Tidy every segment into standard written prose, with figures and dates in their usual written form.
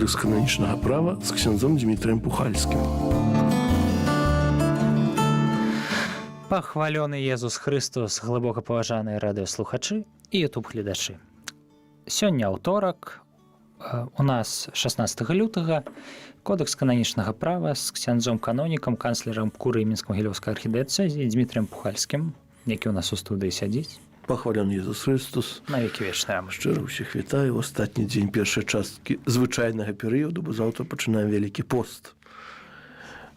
Кодекс канонічнага права з ксяндзом Дмітрием Пухальскім. Пахвалёны Езус Христос, глыбока паважаныя радыёслухачы і ютуб-гледачы. Сёння аўторак, у нас 16 лютага, Кодекс канонічнага права з ксяндзом-канонікам, канцлерам Курыі-Мінска-Магілёўскай архідыяцэзіі Дмітрыем Пухальскім, які ў нас у студыі сядзіць. Пахвалёны Езус Христос. Навекі вечныя. Шчыра ўсіх вітаю. У астатні дзень першай часткі звычайнага перыяду, бо заўтра пачынаем вялікі пост.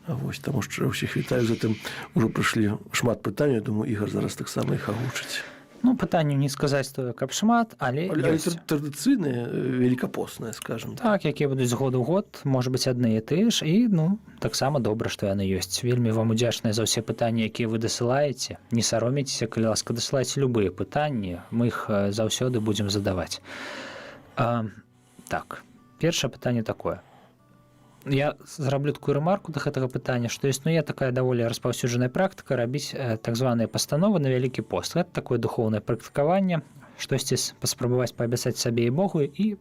Вось, таму шчыра ўсіх вітаю. Затым ужо прыйшлі шмат пытанняў. Думаю, Ігар зараз таксама іх агучыць. Ну, пытанняў не сказаць тое, каб шмат, але традыцыйныя, великапосныя, скажем так. Так, якія будуць з году ў год, можа быць, адны і ты ж, і, таксама добра, што яны ёсць. Вельмі вам удзячныя за ўсе пытанні, якія вы дасылаеце. Не саромейцеся, калі ласка, дасылайце любыя пытанні, мы іх заўсёды будзем задаваць. Так, першае пытанне такое. Я зраблю такую ремарку да гэтага пытання, што існуе такая даволі распаўсюджаная практыка рабіць так званыя пастановы на вялікі пост. Гэта такое духоўнае практыкаванне, штосьці паспрабаваць паабяцаць сабе і Богу і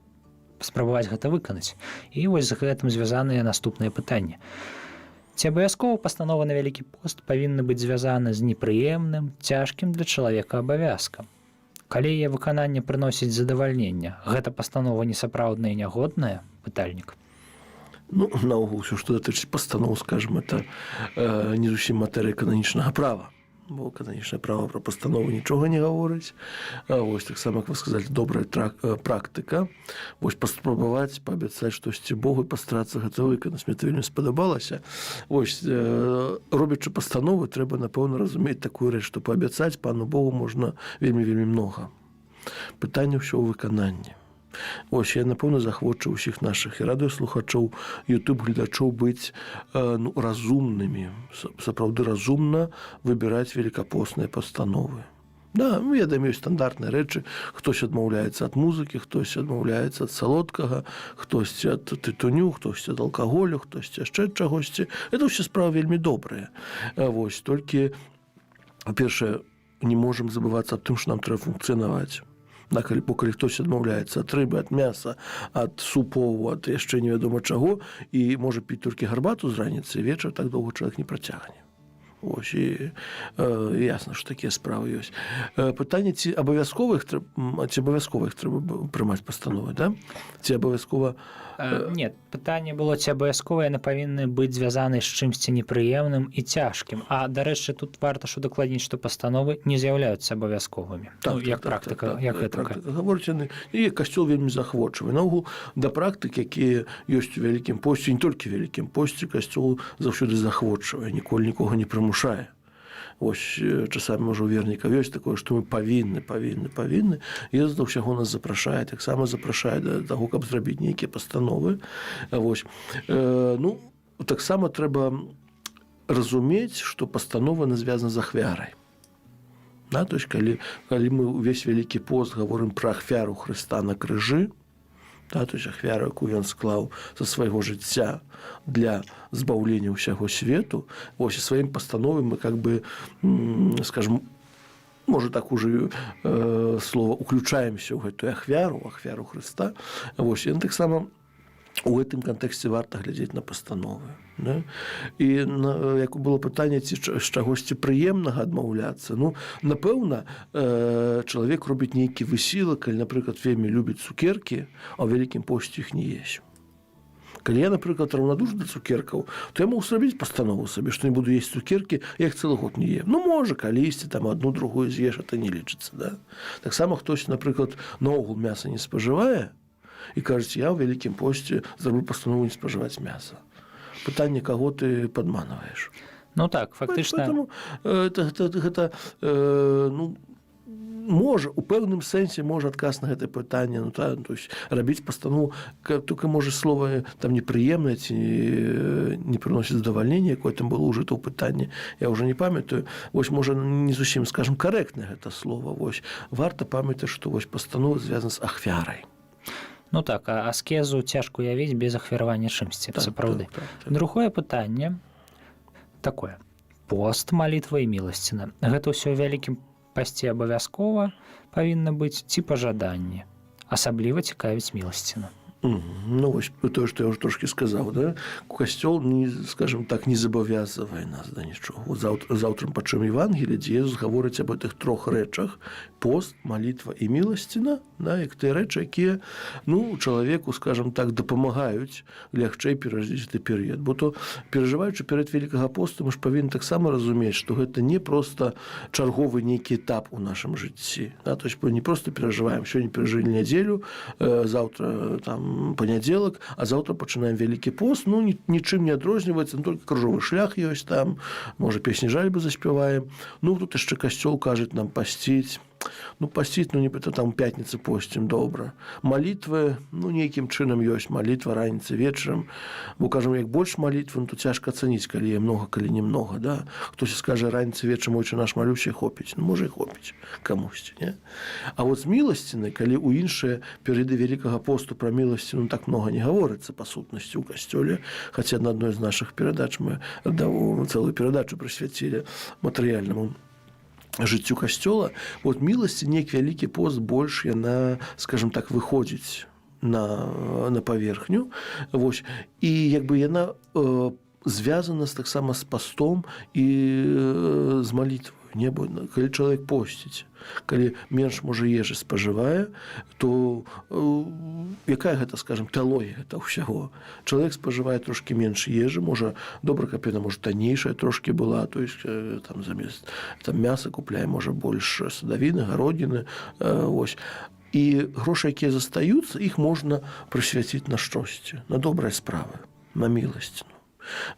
паспрабаваць гэта выканаць. І вось з гэтым звязаныя наступныя пытанні. Ці абавязкова пастанова на вялікі пост павінны быць звязаны з непрыемным, цяжкім для чалавека абавязкам? Калі яе выкананне прыносіць задавальнення, гэта пастанова несапраўдная і нягодная? Пытальнік. Наогул, ўсё, што датычыць пастаноў, скажем, это не зусім матэрыя кананічнага права. Бо кананічнае права пра пастанову нічога не гаворыць. Вось, таксама, як вы сказалі, добрая практыка. Вось, паспрабаваць, паабяцаць штосьці Богу і пастарацца гэта выканаць. Мне это вельмі спадабалася. Вось, робячы пастановы, трэба, напэўна, разумець такую рэч, што паабяцаць Пану Богу можна вельмі многа. Пытанне ўсё ў выкананні. Ось, я, напэўна, захвочу ўсіх нашых і радыёслухачоў, ютуб-гледачоў быць разумнымі, сапраўды разумна выбіраць великапосныя пастановы. Да, ведаем, ёсць стандартныя рэчы, хтось адмаўляецца ад музыкі, хтось адмаўляецца ад салодкага, хтосьці ад тытуню, хтосьці ад алкаголю, хтосьці яшчэ ад чагосьці. Это ўсе справы вельмі добрыя. Вось, толькі, па-першае, не можам забывацца аб тым, што нам трэба функцыянаваць. Калі хтось адмаўляецца ад рыбы, ад мяса, ад супоў, ад яшчэ невядома чаго, і можа піць толькі гарбату з раніцы, вечар так доўга чалавек не працягне. Ось, і ясна, што такія справы ёсць. Пытанне, ці абавязкова іх трэба прымаць пастановы, да? Ці абавязкова... Не, пытанне было, ці абавязкова яны павінны быць звязаны з чымсьці непрыемным і цяжкім. А, дарэчы, тут варта што дакладніць, што пастановы не з'яўляюцца абавязковымі. Як практыка, як гэта? Гаворыць яны, і касцёл вельмі захвочвае. Наогул, да практык, якія ёсць у вялікім посце, не толькі у вялікім посце, касцёл заўсёды захвочвае, ніколі нікога не прымушае. Вось, часамі, можа, у вернікаў ёсць такое, што мы павінны. Езус да ўсяго нас запрашае, таксама запрашае да таго, каб зрабіць нейкія пастановы. Вось. Таксама трэба разумець, што пастанова не звязана з ахвярай. То есть, калі мы ўвесь вялікі пост гаворым пра ахвяру Хрыста на крыжы, то есть ахвяру, якую ён склаў са свайго жыцця для збаўлення ўсяго свету, вось і сваім пастановам мы, скажем, можа так уже слова, уключаемся ў гэтую ахвяру Хрыста. Вось, і таксама у гэтым кантэксце варта глядзець на пастановы. І як было пытанне, ці з чагосьці прыемнага адмаўляцца, напэўна, чалавек робіць нейкі высілак, калі, напрыклад, вельмі любіць цукеркі, а ў вялікім посце іх не есць. Калі я, напрыклад, раўнадушны да цукеркаў, то я могу зрабіць пастанову сабе, што не буду есць цукеркі, я іх цэлы год не ем. Можа, калісьці там адну, другую з'еш, это не лічыцца, да? Таксама хтось, напрыклад, наогул мяса не спажывае, і кажуць, я ў вялікім посце зраблю пастанову не спажываць мяса. Пытанне, каго ты падманваеш? Так, фактычна... Гэта, можа, у пэўным сэнсе можа адказ на гэтае пытанне, то есть рабіць пастанову, толькі можа слова там непрыемнае ці не прыносіць задавальнення, якое там было ўжыта ў пытанні, я ўжо не памятаю. Вось, можа, не зусім, скажем, карэктна гэта слова. Вось, варта памятаць, што вось пастанова звязана з ахвярай. Так, а аскезу цяжка уявіць без ахвяравання чымсьці, сапраўды. Другое пытанне такое. Пост, малітва і міласціна. Гэта ўсё ў вялікім пасце абавязкова павінна быць ці па жаданні. Асабліва цікавіць міласціна. Ну, вось тое, што я ўжо трошкі сказаў, да? Касцёл, скажем так, не забавязвае нас да нічога. Заўтра пачуем Евангелие, дзе Езус гаворыць аб гэтых трох рэчах: пост, малітва і міласціна, да? Як тыя рэчы, якія, ну, чалавеку, скажем так, дапамагаюць лягчэй перажыць гэты перыяд. Бо то, перажываючы перад Вялікага посту, мы ж павінны таксама разумець, што гэта не проста чарговы нейкі этап у нашым жыцці. Да? То есть мы не проста перажываем, сёння перажылі нядзелю, заўтра там панядзелак, а заўтра пачынаем Вялікі пост, ну, нічым не адрозніваецца, толькі крыжовы шлях ёсць там, можа, песні жальбы заспяваем. Ну, тут яшчэ касцёл кажа нам пасціць. Ну, пасціць, ну, нібыта там пятніцы посцім, добра. Малітвы, ну, нейкім чынам ёсць малітва раніцы вечарам. Бо, кажам, як больш малітвы, ну, то цяжка ацаніць, калі є многа, калі немнога, да? Хтось скажа, раніцы вечарам, ойче наш малюся, хопіць. Ну, можа, і хопіць камусьці, не? А вот з міласціны, калі ў іншыя перыяды Вялікага посту пра міласціну так многа не гаворыцца па сутнасці ў касцёле, хаця на адной з нашых перадач мы цэлую перадачу прысвяцілі матэрыяльнаму жыццю касцёла. Вот міласці, неяк Вялікі пост больш яна, скажем так, выходзіць на паверхню. Вось. І як бы яна звязана таксама з пастом і з малітвай. Калі чалавек посціць, калі менш, можа, ежы спажывае, то якая гэта, скажем, тэалогія гэта ўсяго? Чалавек спажывае трошкі менш ежы, можа, добра, каб яна, можа, таннейшая трошкі была, то есть там замест там мяса купляе, можа, больш садавіны, гародніны, вось. І грошы, якія застаюцца, іх можна прысвяціць на штосьці, на добрыя справы, на міласціну.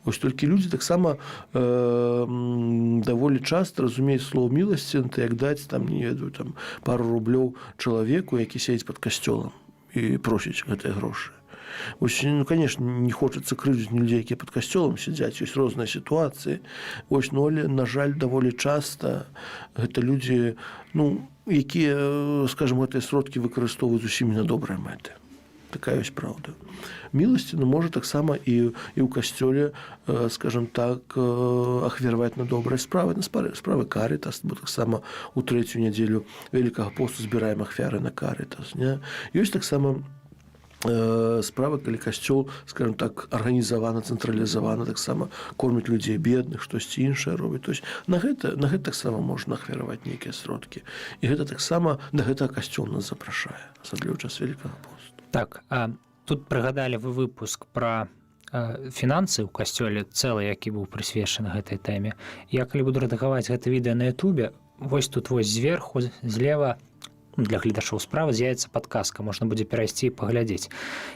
Вось толькі людзі таксама даволі часта разумеюць слово міласціна, як даць там, не ведаю, там пару рублёў чалавеку, які сядзіць пад касцёлам і просіць гэтыя грошы. Вось, ну, конечно, не хочацца крыўдзіць людзей, якія пад касцёлам сядзяць, ёсць розныя сітуацыі. Вось, ну, але, на жаль, даволі часта гэта людзі, ну, якія, скажем, гэтыя сродкі выкарыстоўваюць зусім на добрыя мэты. Такая ёсць праўда. Міласціна можа таксама і ў касцёле, скажем так, ахвяраваць на добрыя справы, на справы карытас, бо таксама ў трэцюю нядзелю Вялікага посту збіраем ахвяры на карытас. Ёсць таксама справа, калі касцёл, скажем так, арганізавана, цэнтралізавана, таксама корміць людзей бедных, штосьці іншае робіць. То есть на гэта таксама можна ахвяраваць нейкія сродкі. І гэта таксама, на гэта касцёл нас запрашае, асабліва ў час Вялікага посту. Так, тут прыгадалі вы выпуск пра фінансы ў касцёле цэлы, які быў прысвечаны гэтай тэме. Я калі буду рэдагаваць гэта відэа на Ютубе, вось тут вось зверху, злева, для гледачоў справа з'явіцца падказка, можна будзе перайсці і паглядзець.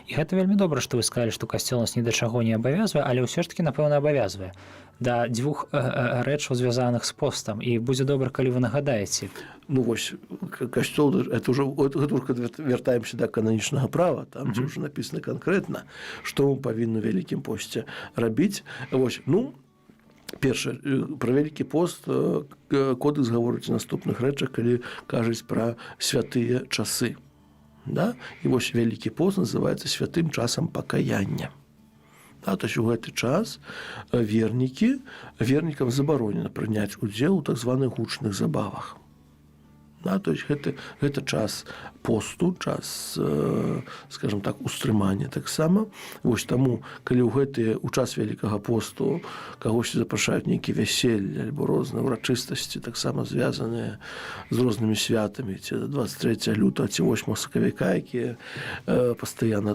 І гэта вельмі добра, што вы сказалі, што касцёл нас ні да чаго не абавязвае, але ўсё ж такі, напэўна, абавязвае да дзвюх рэчаў, звязаных з постам. І будзе добра, калі вы нагадаеце. Ну, вось, касцёл, гэта ўжо вяртаемся да кананічнага права, там, дзе ўжо напісана канкрэтна, што мы павінны ў Вялікім посце рабіць. Вось, ну, першае, пра Вялікі пост кодэкс гаворыць о наступных рэчах, калі кажуць пра святыя часы. Да? І вось Вялікі пост называецца святым часам пакаяння. Да, то есть у гэты час вернікам забаронена прыняць удзел у так званых гучных забавах. Да, то есть гэта час посту, час, скажем так, устрымання таксама. Вось таму, калі ў час Вялікага посту кагосьці запрашаюць нейкія вяселлі альбо розныя ўрачыстасці, таксама звязаныя з рознымі святамі, ці 23 лютага, ці 8 сакавіка, якія пастаянна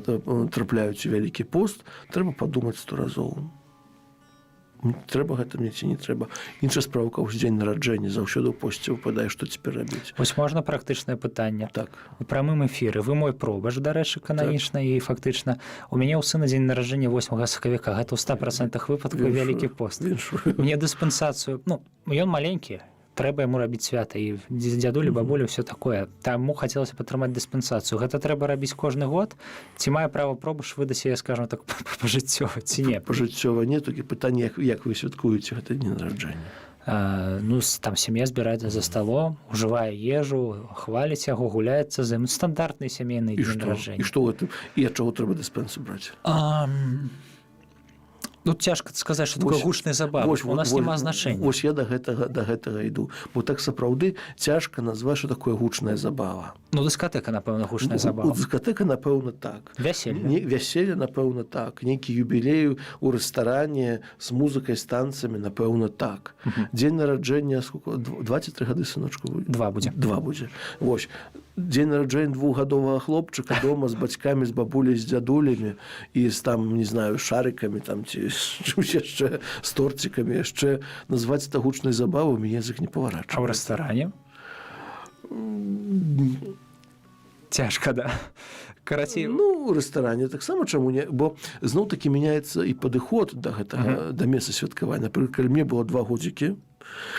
трапляюць у Вялікі пост, трэба падумаць 100 разоў. Трэба гэта мне ці не трэба. Іншая справа, кагось дзень нараджэння, заўсёды ў посце выпадае, што цяпер рабіць. Вось можна практычнае пытанне. Так. У прамым эфіры вы мой пробач, дарэчы, кананічна, і фактычна у мяне ў сына дзень нараджэння 8 сакавіка, гэта ў 100% выпадкаў Вялікі пост. Мне дыспенсацыю, ну, ён маленькі, трэба яму рабіць свята, і дзядулі, бабулі, ўсё такое. Таму хацелася падтрымаць дыспенсацыю. Гэта трэба рабіць кожны год? Ці мае права пробач выдаць яе, скажам так, пажыццёва, ці не? Пажыццёва не, толькі пытанне, як вы святкуеце гэта день нараджэння? Ну, там сям'я збіраецца за сталом, ужывае ежу, хваліць яго, гуляецца з ім. Стандартны сямейны дзень нараджэння. І што гэта? І ад чаго трэба дыспенсу браць? Ну, цяжка сказаць, што такое гучныя забавы. У нас няма значэння. Вось я да гэтага іду. Бо так сапраўды цяжка назваць, што такое гучная забава. Ну, дыскатэка, напэўна, гучная забава. Дыскатэка, напэўна, так. Вяселле. Вяселле, напэўна, так. Нейкі юбілей у рэстаране з музыкай, з танцамі, напэўна, так. Дзень нараджэння, 2 ці 3 гады, сыночку? 2 будзе. 2 будзе. Вось. Дзень нараджэння 2гадовага хлопчыка дома з бацькамі, з бабуляй, з дзядулямі і з там, не знаю, шарыкамі там ці яшчэ з торцікамі, яшчэ назваць это гучнай забавай, мяне язык не паварачвае. А ў рэстаране? Цяжка, да. Карацей, ну, у рэстаране таксама чаму не, бо зноў-такі мяняецца і падыход да гэтага, да месца святкавання. Напрыклад, калі мне было 2 годзікі,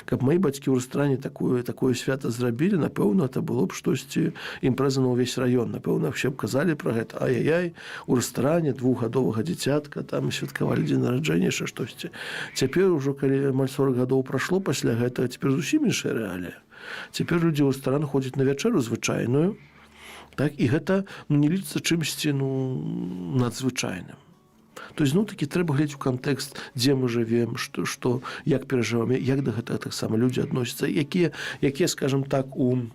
каб мои бацькі ў рэстаране такое свята зрабілі, напэўна, это было б штосьці імпрэза на ўвесь раён. Напэўна, все б казалі пра гэта. Ай-яй-яй, у рэстаране 2гадовага дзіцятка, там святкавалі дзень нараджэння, яшчэ штосьці. Цяпер ужо, калі амаль 40 гадоў прайшло пасля гэтага, цяпер зусім іншая рэалія. Цяпер людзі ў рэстаран ходзяць на вячэру звычайную, так, і гэта не лічыцца чымсьці надзвычайным. То есть, такі трэба глядзець у кантэкст, дзе мы жывем, што, як перажываем, як да гэтага таксама людзі адносяцца, якія, скажем так, у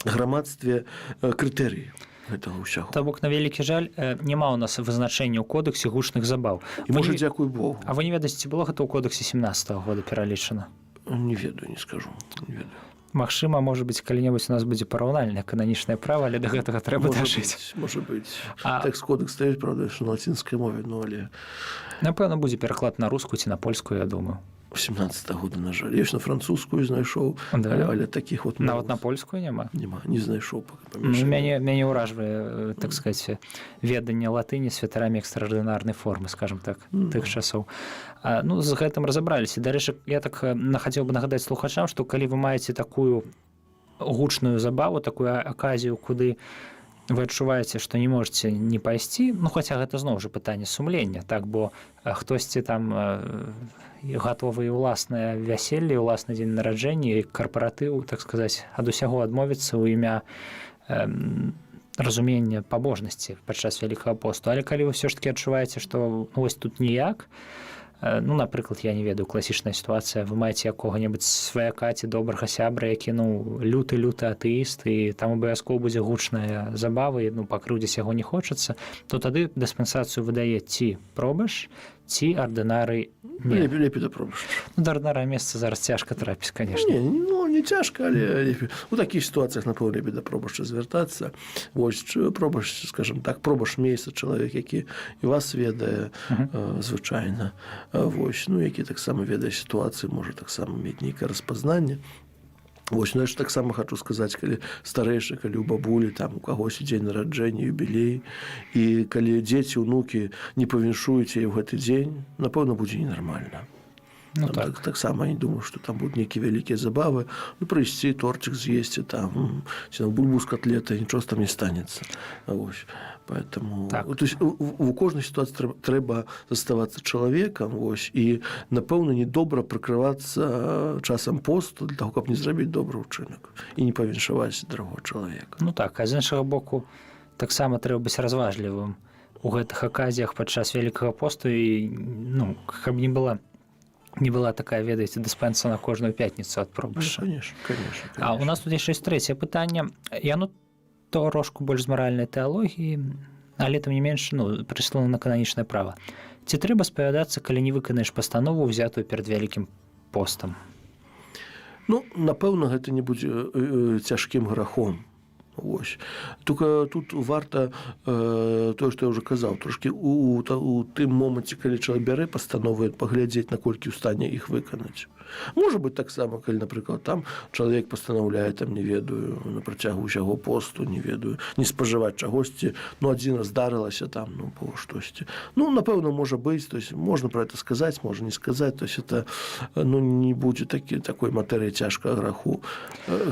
грамадстве крытэрыі гэтага ўсяго. То бок, на вялікі жаль, няма ў нас вызначэння ў кодексе гучных забаў. І можа, дзякуй Богу. А вы не ведаеце, ці было гэта ў кодексе 17-го года пералічана? Не ведаю, не скажу, не ведаю. Магчыма, можа быць, калі-небудзь у нас будзе параўнальнае кананічнае права, але да гэтага трэба дажыць. Можа быць. Тэкст-кодекс стаіць, правда, на лацінскай мове, але... Напэўна, будзе пераклад на рускую ці на польскую, я думаю. 17-го года, на жаль. Я ж на французскую знайшоў, але такіх вот... Нават на польскую няма? Няма, не знайшоў. Мяне ўражвае, так сказаць, веданне латыні святарамі экстраардынарнай формы, скажем так, тых часоў. Ну, з гэтым разабраліся. Дарэчы, я так хацеў бы нагадаць слухачам, што калі вы маеце такую гучную забаву, такую аказію, куды вы адчуваеце, што не можаце не пайсці, ну, хаця гэта зноў жа пытанне сумлення, так, бо хтосьці там гатовы і ўласнае вяселле, ўласны дзень нараджэння і карпаратыў, так сказаць, ад усяго адмовіцца ў імя разумення пабожнасці падчас Вялікага посту. Але калі вы ўсё ж такі адчуваеце, што вось тут ніяк, ну, напрыклад, я не ведаю, класічная сітуацыя, вы маеце якога-небудзь сваяка ці добрага сябра, які, ну, люты атэіст, і там абавязкова будзе гучная забава, і, ну, пакрыўдзіць яго не хочацца, то тады дыспенсацыю выдае ці пробаш, ці ардынарый не. Лепей да пробаш. Ну, да ардынара месца зараз цяжка трапіць, канешне. Не цяжка, але у такіх сітуацыях, напэўна, лепей да пробаша звяртацца. Вось, пробаш, скажем так, пробаш месца чалавек, які і вас ведае звычайна. Вось, ну, які таксама ведае сітуацыю, можа таксама мець нейкае распазнанне. Вось, ну, я ж таксама хачу сказаць, калі старэйшы, калі ў бабулі, там, у кагосьці дзень нараджэння, юбілей, і калі дзеці, унукі не павіншуюць яе ў гэты дзень, напэўна, будзе ненармальна. Ну, там, так. Таксама не думаю, што там будуць нейкія вялікія забавы, ну, прыйсці, торчык з'есці, там, ці там бульбу з котлетай, нічого там не станецца. Вось. Поэтому, так. То есть, у кожнай сітуацыі трэба заставацца чалавекам, вось, і, напэўна, недобра прыкрывацца часам посту для таго, каб не зрабіць добры ўчынак і не павіншаваць другого чалавека. Ну так, а з іншага боку, таксама трэба быць разважлівым у гэтых аказіях падчас Вялікага посту і, ну, каб не была такая, ведаеце, дыспенса на кожную пятніцу ад пробаша. Конечно. А у нас тут яшчэ ёсць трэцяе пытанне. Яно трошку больш з маральнай тэалогіі, але тым не менш, ну, прыслана на кананічнае права. Ці трэба спавядацца, калі не выканаеш пастанову, ўзятую перад Вялікім постам? Ну, напэўна, гэта не будзе цяжкім грахом. Вось. Только тут варта тое, што я ўжо казаў, трошкі у тым моманце, калі чалавек бярэ пастановы, паглядзець, наколькі ў стане іх выканаць. Можа быць таксама, калі, напрыклад, там чалавек пастанаўляе, там, не ведаю, на працягу ўсяго посту, не ведаю, не спажываць чагосьці, ну, адзін раз здарылася там, ну, было штосьці. Ну, напэўна, можа быць, то есть, можна пра гэта сказаць, можна не сказаць, то есть, это, ну, не будзе такой матэрыі цяжкага граху.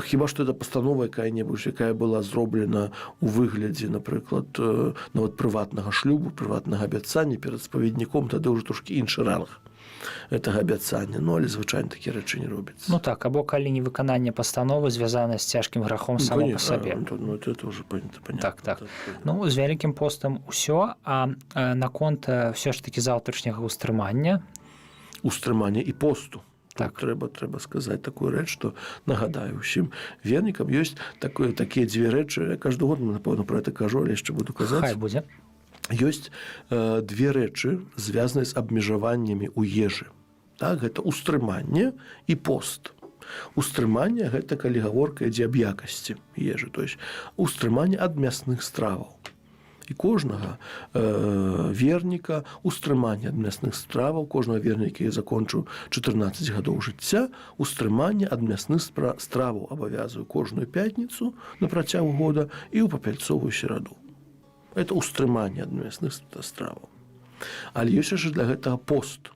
Хіба што это пастанова якая-небудзь, якая была зроблена у выглядзе, напрыклад, нават прыватнага шлюбу, прыватнага абяцання перад спаведніком, тады ўжо трошкі іншы ранг. гэтага абяцання, ну але звычайна такія рэчы не робяцца. Ну так, або калі невыкананне пастановы звязана з цяжкім грахом само па сабе. Это уже понятно. Так. Ну, з вялікім постам усё, а наконт ўсё ж такі заўтрашняга ўстрымання. Устрымання і посту. Так. Трэба сказаць такую рэч, што нагадаю ўсім вернікам ёсць такія дзве рэчы. Я каждый год, напэўна, про это кажу, але яшчэ буду казаць. Хай будзе. Ёсць две рэчы, звязаныя з абмежаваннямі ў ежы. Так, гэта ўстрыманне і пост. Устрыманне гэта калі гаворка ідзе аб якасці ежы, то есть устрыманне ад мясных страваў. І кожнага верніка устрыманне ад мясных страваў, кожнага верніка я закончыў 14 гадоў жыцця, устрыманне ад мясных страваў абавязваю кожную пятніцу на працягу года і ў папяльцовую сераду. Это устрыманне ад мясных страваў. Але ёсць яшчэ для гэтага пост.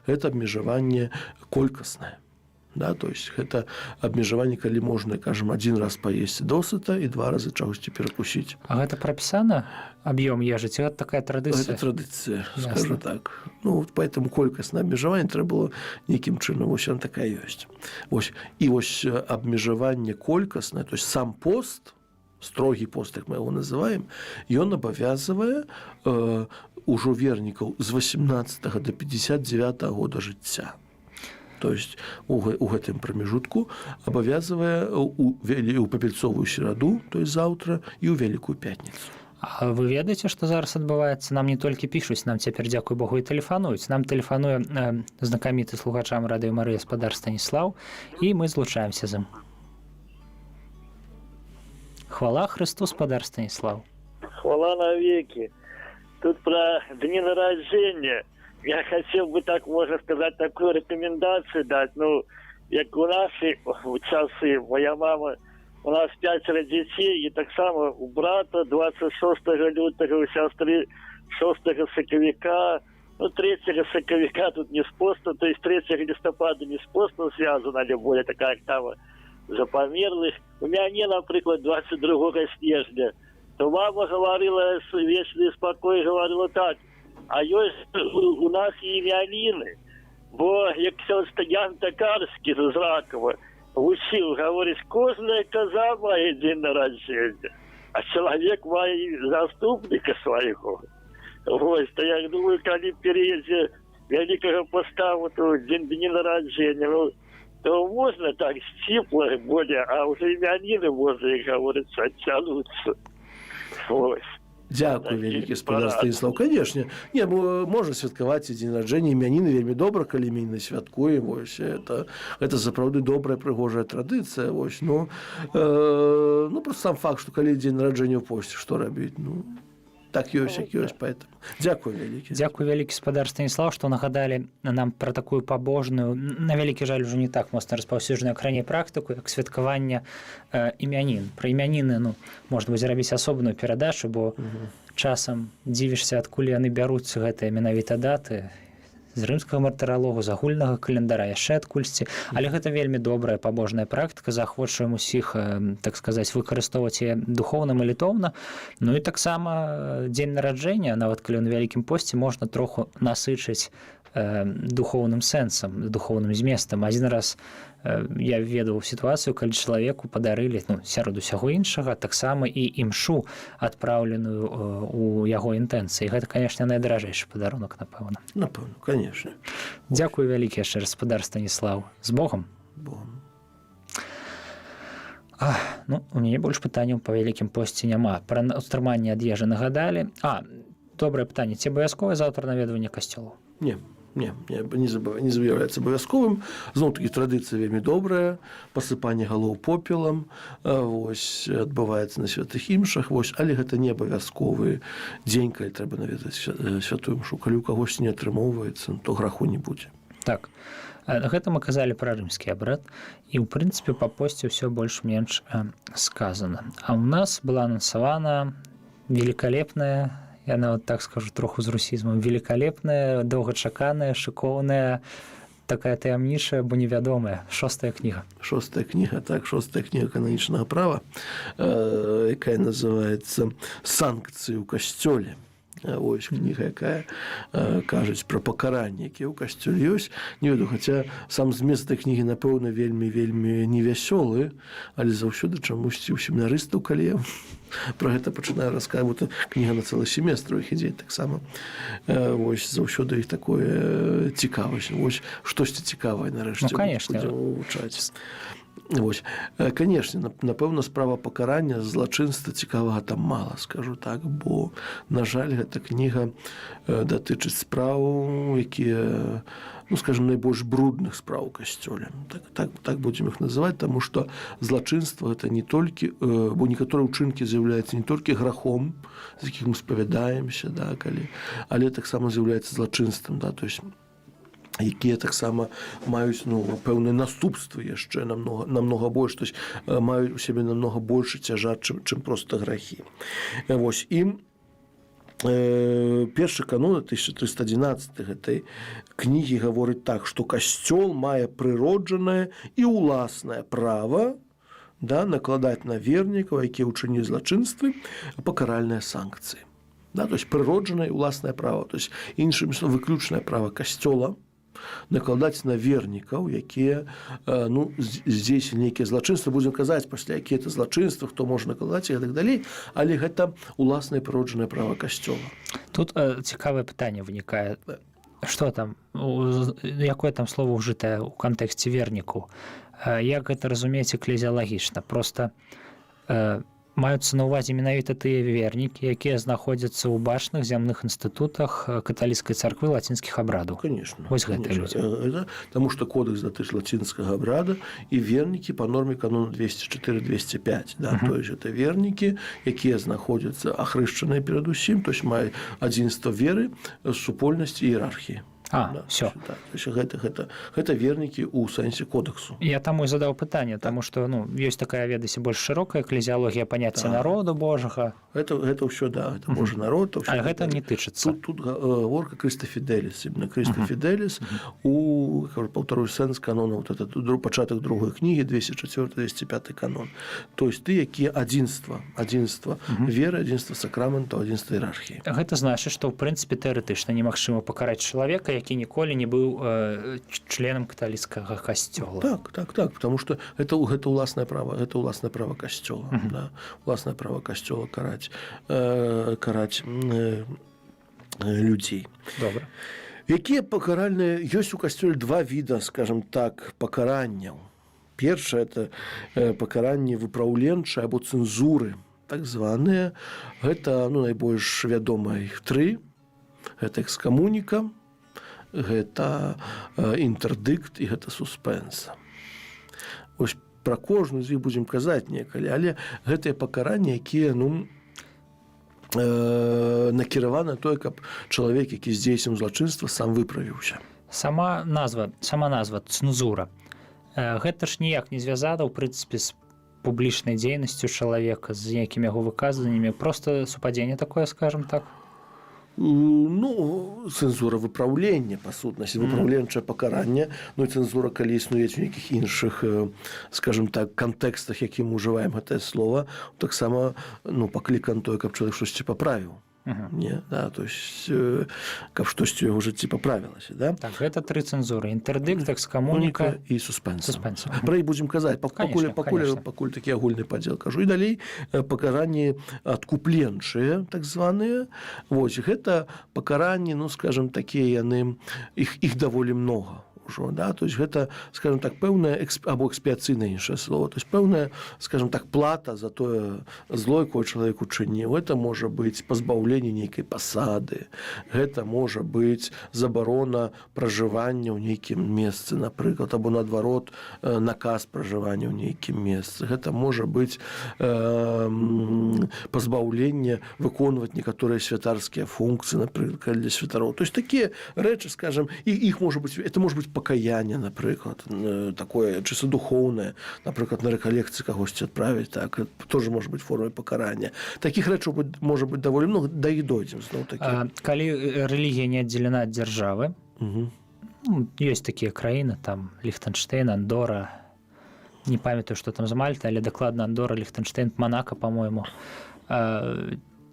Гэта абмежаванне колькаснае. Да, то есть гэта абмежаванне, калі можна, кажам, один раз паесці досыта і два разы чагосьці перакусіць. А гэта прапісана аб'ём ежы, ці гэта такая традыцыя? Гэта традыцыя, скажу так. Ну, поэтому колькаснае абмежаванне трэба было нейкім чынам, вось яна такая ёсць. І вось абмежаванне колькаснае, то есть сам пост, строгі пост, як мы яго называем, ён абавязвае ўжо вернікаў з 18 до 59 года жыцця. То есть у гэтым прамежутку абавязвае у папельцовую сераду, то есть заўтра, і ў вялікую пятніцу. А вы ведаеце, што зараз адбываецца? Нам не толькі пішуць, нам цяпер, дзякуй Богу, і тэлефануюць. Нам тэлефануе знакаміты слухачам радыё Марыя спадар Станіслаў, і мы злучаемся з ім. Хвала Христу, спадар Станіслаў. Хвала навеки. Тут про дни народжения. Я хотел бы, так можно сказать, такую рекомендацию дать. Ну, как у нас в часы, моя мама, у нас 5 детей, и так само у брата 26 лютого, у сестры 6 соковика, ну, 3 соковика тут не с постом, то есть 3 листопада не с постом связано, или более такая октава за померлых. У меня не, например, 22 снежня. То мама говорила, вечный спокой, говорила так, а есть у нас и імяніны. Бо, як Ян Токарский з Ракова учил, говорит, кожная коза має день народження, а человек має заступника своего. Вот, то я думаю, коли перейде Великого Поста, вот день народжения, ну, то можно так стипло более, а уже імяніны можно, як говорится, оттянуться. Вот. Дзякуй, вялікі спадар Станіслаў. Канешне, не, можна святкаваць і дзень нараджэння, імяніны вельмі добра, калі імяніны святкуем, вось, это сапраўды добрая, прыгожая традыцыя, вось, ну, просто сам факт, што калі дзень нараджэння ў посце, што рабіць, ну, так ёсць, як ёсць, поэтому. Дзякуй, вялікі. Дзякуй, вялікі спадар Станіслаў, што нагадалі нам пра такую пабожную, на вялікі жаль, ужо не так моцна распаўсюджаную раней практыку, як святкаванне імянін. Пра імяніны, ну, можна будзе рабіць асобную перадачу, бо часам дзівішся, адкуль яны бяруцца гэтыя менавіта даты, з рымскага мартыралогу, з агульнага календара, яшчэ адкульсьці. Але гэта вельмі добрая пабожная практыка, заахвочваем усіх, так сказаць, выкарыстоўваць яе духоўна, малітоўна. Ну і таксама дзень нараджэння, нават калі на вялікім посце, можна троху насычыць духоўным сэнсам, духоўным зместам. Адзін раз я ведаў сітуацыю, калі чалавеку падарылі, ну, сярод усяго іншага, таксама і імшу, адпраўленую у яго інтэнцыі. Гэта, канешне, найдаражэйшы падарунак, напэўна. Напэўна, канешне. Дзякуй вялікі яшчэ раз, спадар Станіслаў. З Богам. Богам. Ну, у мяне больш пытанняў па вялікім посце няма. Пра ўстрыманне ад ежы нагадалі. Добрае пытанне. Ці абавязковае заўтра наведванне касцёлаў? Не з'яўляецца абавязковым. Зноў-такі традыцыя вельмі добрая, пасыпанне галоў попелам, вось, адбываецца на святых імшах, вось, але гэта не абавязковы дзень, калі трэба наведаць святую імшу. Калі ў кагосьці не атрымоўваецца, то граху не будзе. Так. Гэта мы казалі пра рымскі абрад, і, ў прынцыпе, па посце ўсё больш-менш сказана. А ў нас была анансавана великолепная, я нават так скажу троху з русізмам, великолепная, доўгачаканая, шыкоўная, такая таямнічая, бо невядомая 6-я кніга. 6-я кніга, так, 6-я кніга кананічнага права, якая называецца «Санкцыі ў касцёле». Вось кніга, якая кажуць пра пакаранне, якія ў касцёле ёсць. Не ведаю, хаця сам змест этой кнігі, напэўна, вельмі невясёлы, але заўсёды чамусьці ў семінарыстаў, калі я пра гэта пачынаю расказваць, кніга на цэлы семестр іх ідзе таксама. Вось заўсёды іх такое цікавасць. Вось штосьці цікавае нарэшце будзем вывучаць. Вось. Канешне, напэўна, справа пакарання злачынства цікавага там мала, скажу так, бо, на жаль, гэта кніга датычыць спраў, якія, ну, скажем, найбольш брудных спраў у касцёле. Так будзем іх называць, таму што злачынства гэта не толькі, бо некаторыя ўчынкі з'яўляюцца не толькі грахом, з якіх мы спавядаемся, да, але таксама з'яўляецца злачынствам, да, то есть якія таксама маюць, ну, пэўныя наступствы яшчэ намнога больш, то есть маюць у сябе намнога большы цяжар, чым проста грахі. Вось, і першы канон 1311 гэтай кнігі гаворыць так, што касцёл мае прыроджанае і ўласнае права, да, накладаць на вернікаў, якія ўчынілі злачынствы, пакаральныя санкцыі. Да, то есть прыроджанае і ўласнае права, то есть іншым словам, выключнае права касцёла накладаць на вернікаў, якія, ну, здесь нейкія злачынствы, будзем казаць пасля, якія это злачынствы, хто можа накладаць і так далей, але гэта уласнае прыроджанае права касцёла. Тут цікавае пытанне вынікае. Што там, якое там слово ўжытае ў кантэксце вернікаў? Як гэта разумець эклезіялагічна? Проста маюцца на ўвазе менавіта тыя вернікі, якія знаходзяцца ў бачных зямных інстытутах каталіцкай царквы лацінскіх абрадаў. Конечно. Вось гэтыя людзі. Таму што кодэкс датычыць лацінскага абрада і вернікі па норме канону 204-205. Да? То есть это вернікі, якія знаходзяцца ахрышчаныя перадусім, то есть маюць адзінства веры, супольнасці і іерархіі. Да, все. Гэта вернікі ў сэнсе кодексу. Я таму і задаў пытанне, таму што, ну, ёсць такая, ведаеце, больш шырокая эклезіалогія паняцця народу Божага. Гэта ўсё, да, гэта Божы народ. Але гэта не тычыцца. Тут гаворка Крыста Фідэліс. Крыста Фідэліс у, паўторую, сэнс канона, пачатак другой кнігі, 204-205 канон. То есть ты, якія адзінства веры, адзінства сакраментаў, адзінства іерархіі. Гэта значыць, што, ў прынцыпе, тэарэтычна немагчыма пакараць чалавека, які ніколі не быў членам каталіцкага касцёла. Так, потому что гэта ўласнае права, касцёла. Да? Уласнае права касцёла караць людзей. Добра. Якія пакаральныя, ёсць у касцёле два віда, скажем так, пакаранняў. Першае – это пакаранне выпраўленчае або цэнзуры, так званыя. Гэта, ну, найбольш вядомыя іх тры. Гэта экскамуніка, гэта інтэрдыкт і гэта суспенса. Вось пра кожную з іх будзем казаць некалі, але гэтыя пакаранні, якія, ну, накіраваны на тое, каб чалавек, які здзейсніў злачынства, сам выправіўся. Сама назва цэнзура. Гэта ж ніяк не звязана, ў прынцыпе, з публічнай дзейнасцю чалавека, з якімі яго выказваннямі, проста супадзенне такое, скажем так. Ну, цэнзура выпраўлення, па сутнасці, выпраўленчае пакаранне, ну і цэнзура, калі існуюць у нейкіх іншых, скажем так, кантэкстах, якім мы ўжываем гэтае слова, таксама, ну, паклікана тое, каб чалавек штосьці паправіў. Не, да, то есть, каб штосьці ў яго жыцці паправілася, да? Так, гэта тры цэнзуры: інтэрдыкт, экскамуніка і суспенса. Пра іх будзем казаць, пакуль такі агульны падзел кажу. І далей пакаранні адкупленчыя, так званыя. Вось, гэта пакаранні, ну, скажем, такія яны, іх даволі многа. Да? То есть гэта, скажем так, пэўная або экспіяцыйнае іншае слово, то есть пэўная, скажем так, плата за тое зло, якое чалавек учыніў. Гэта можа быць пазбаўленне нейкай пасады, гэта можа быць забарона пражывання ў нейкім месцы, напрыклад, або наадварот наказ пражывання ў нейкім месцы. Гэта можа быць пазбаўленне выконваць некаторыя святарскія функцыі, напрыклад, для святароў. То есть такія рэчы, скажем, і іх можа быць, это можа быць пакаянне, напрыклад, такое чыста духоўнае, напрыклад, на рэкалекцыі кагосьці адправіць, так, тоже можа быць формай пакарання. Такіх рэчаў можа быць даволі много, да і дойдзем зноў такі. Калі рэлігія не аддзелена ад дзяржавы, ёсць такія краіны, там Ліхтэнштэйн, Андора, не памятаю, што там з Мальты, але дакладна Андора, Ліхтэнштэйн, Манака, па-мойму.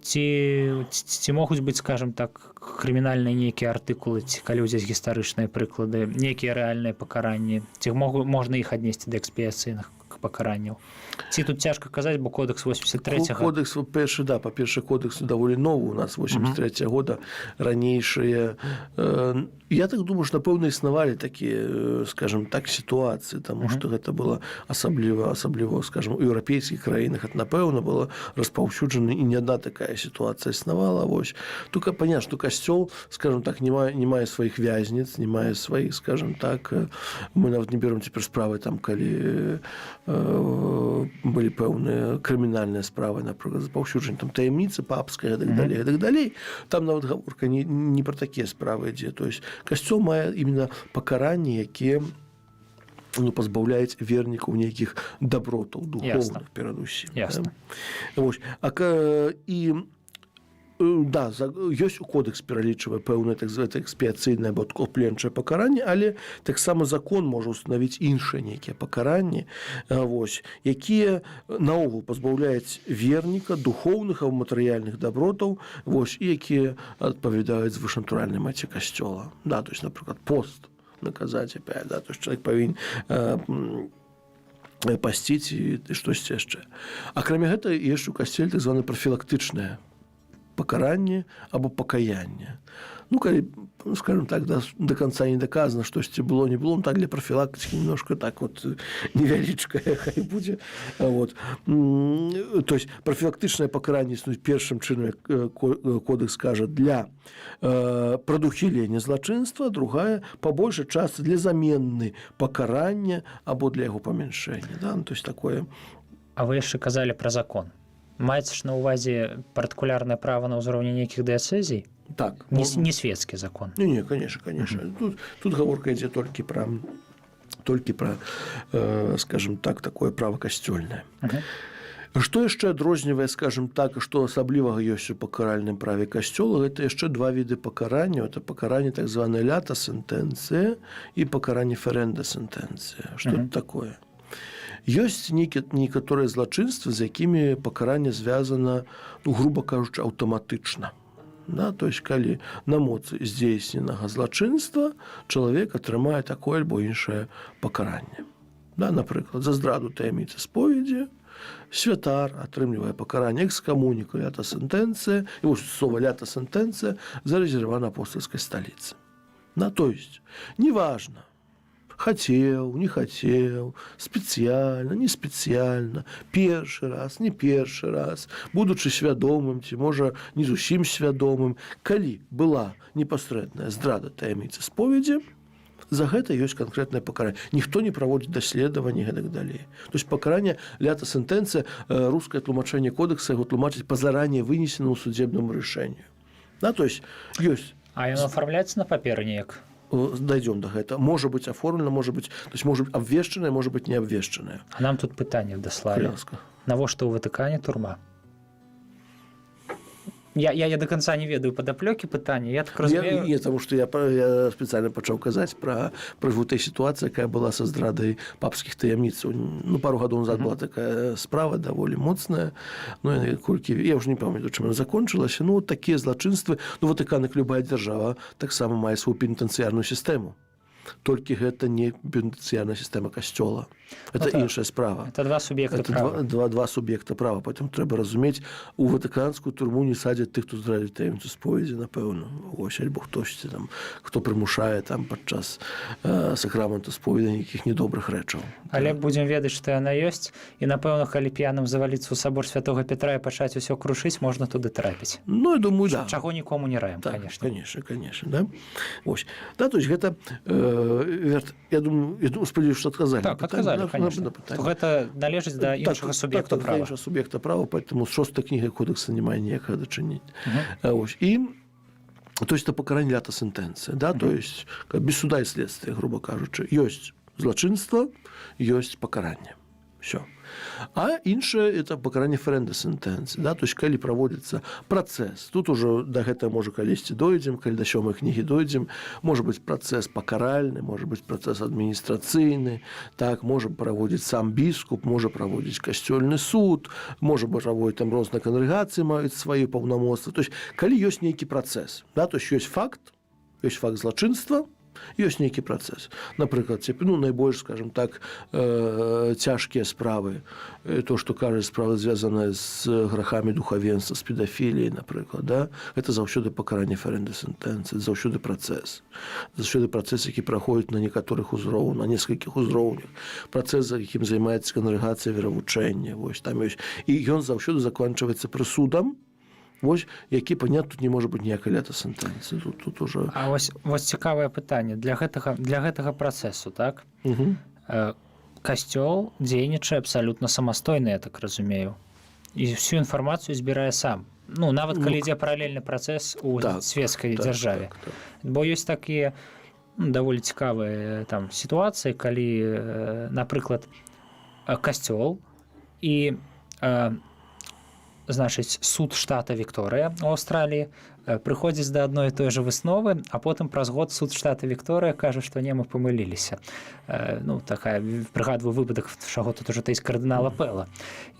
ці могуць быць, скажем так, крымінальныя нейкія артыкулы, ці калі ўзяць гістарычныя прыклады, нейкія рэальныя пакаранні, ці можна іх аднесці да экспіяцыйных пакаранняў? Ці тут цяжка казаць, бо кодекс 83-го... Кодекс, па-першае, кодекс даволі новы у нас, 83 года, ранейшыя. Я так думаю, што, напэўна, існавалі такія, скажем так, сітуацыі, таму што гэта было асабліва, скажем, у еўрапейскіх краінах, это, напэўна, было распаўсюджана, і не адна такая сітуацыя існавала. Только понятно, што касцёл, скажем так, не мае сваіх вязніц, не мае сваіх, скажем так, мы нават не берем цяпер справы, там, калі былі пэўныя крымінальныя справы, напрыклад, запаўсюджання там таямніцы папскай, гэтак далей. Там нават гаворка не пра такія справы ідзе. То есть касцёл мае іменно пакаранні, якія пазбаўляюць вернікаў нейкіх дабротаў духоўных перадусім. Ясна. І да, ёсць у кодекс пералічвае пэўнае так званае экспіяцыйнае або пленчае пакаранне, але таксама закон можа ўстанавіць іншыя нейкія пакаранні, якія наогул пазбаўляюць верніка духоўных або матэрыяльных дабротаў, і якія адпавядаюць звышнатуральнай маці касцёла. Да, то есть, напрыклад, пост наказаць апять, да, то есть чалавек павінен пасціць і штосьці яшчэ. Акрамя гэта ёсць у касцеле так званае прафілактычнае пакаранне або пакаянне. Калі, скажем так, до конца не доказано, штосьці было, не было, так для профілактики немножко так вот невялічкае хай будзе. То есть профілактычнае пакаранне існуе першым чынам, кодекс кажа, для прадухілення злачынства, другая по большай частцы для замены пакарання або для яго памяншэння. Да? То есть такое. А вы яшчэ казалі пра закон. Маецца ж на ўвазе партыкулярнае права на ўзроўні нейкіх дыяцэзій? Так. Не светскі закон. Не, конечно. Тут гаворка ідзе толькі пра, скажем так, такое права касцёльнае. Што яшчэ адрознівае, скажем так, што асаблівага ёсць у пакаральным праве касцёла, гэта яшчэ два віды пакарання. Это пакаранне так званае лята сентэнцыя і пакаранне ферэнда сентэнцыя. Што это такое? Ёсць некаторыя злачынствы, з якімі пакаранне звязана, груба кажучы, аўтаматычна. Да? То есть, калі на моцы здзейсненага злачынства чалавек атрымае такое альбо іншае пакаранне. Да? Напрыклад, за здраду таямніцы споведзі святар атрымлівае пакаранне экскамуніка лята сентэнцыя, і вось слова лята сентэнцыя зарэзервавана апостальскай сталіцы. Да? То есть, неважна, хацеў, не хацеў, спецыяльна, не спецыяльна, першы раз, не першы раз, будучы свядомым, ці, можа, не зусім свядомым, калі была непасрэдная здрада таямніцы споведзі, за гэта ёсць канкрэтнае пакаранне. Ніхто не праводзіць даследаванні і гэтак далей. То есть пакаранне лята сентэнцыя, рускае тлумачэнне кодекса яго тлумачыць па заранее вынесенаму судебнаму рашэнню. Да, то есть ёсць. А яно афармляецца на паперы неяк? Дойдем до гэта. Можа быць аформлена, можа быць абвешчаная, можа быць не абвешчаная. А нам тут пытанне даслалі. Навошта ў Ватыкане турма? Я до конца не ведаю падаплёкі пытання. Я так разумею... Не, таму што я спецыяльна пачаў казаць пра той сітуацыі, якая была са здрадай папскіх таямніцаў. Пару гадоў назад была такая справа даволі моцная. Я ўжо не памятаю, чым яна закончылася. Такія злачынствы. Ватыкан, як любая дзяржава, таксама мае сваю пенітэнцыярную сістэму. Толькі гэта не пенітэнцыярная сістэма касцёла. Это іншая справа. Это два суб'екта права. Два суб'екта права. Потым трэба разумець, у ватыканскую турму не садзяць тых, хто здрадзіць таямніцу споведзі, напэўна. Альбо хтосьці там, хто прымушае там падчас сакраменту споведа нейкіх недобрых рэчаў. Але будзем ведаць, што яна ёсць, і, напэўна, калі п'яным заваліцца ў сабор Святога Петра і пачаць усё крушыць, можна туды трапіць. Я думаю, да. Чаго нікому не раім, конечно. Конечно, да. Да, то есть гэта, я думаю, спадзяюся, што адказалі. Так, адказалі, конечно. Гэта належыць да іншага суб'екта права. Іншага суб'екта права, поэтому з 6-й кнігі кодекса не мае ніякага дачыніць. І, то есть, это пакаранне лята сентэнцыя, да, то есть, без суда і следствия, грубо кажучы, ёсць злачынства, ёсць пакаранне. Все. А іншае это пакаранне ферэнда сентэнцыі, да? То есть калі праводзіцца працэс, тут ужо да гэтага можа калісьці дойдзем, калі да 7 кнігі дойдзем, можа быць працэс пакаральны, можа быць працэс адміністрацыйны, так, можа праводзіць сам біскуп, можа праводзіць касцёльны суд, можа праводзіць там розныя кангрэгацыі маюць свае паўнамоцтвы. То есть калі ёсць нейкі працэс, да? То есть ёсць факт злачынства, ёсць нейкі працэс. Напрыклад, найбольш, скажем так, цяжкія справы, то, што кажа, справа звязаная з грахамі духавенства, з педафіліяй, напрыклад, да? Гэта заўсёды пакаранне ферэнда сентэнцыі, заўсёды працэс. Заўсёды працэс, які праходзіць на некаторых узроўнях, на некалькіх узроўнях. Працэс, за якім займаецца кангрэгацыя веравучэння. Вось, там ёсць. І ён заўсёды заканчваецца прысудам, вось, які паняць, тут не можа быць ніякай лята сентэнцыі. Тут уже... А вось цікавае пытанне для гэтага працэсу, так? Касцёл дзейнічае абсалютна самастойна, я так разумею. І всю інфармацыю збірае сам. Нават калі ідзе паралельны працэс у свецкай дзяржаве. Бо ёсць такія даволі цікавыя там сітуацыі, калі, напрыклад, касцёл і значыць, суд штата Вікторыя у Аўстраліі прыходзіць да адной і той жа высновы, а потым праз год суд штата Вікторыя кажа, што не, мы памыліліся. Такая, прыгадваю выпадак, чаго тут ужо тысь кардынала Пэла.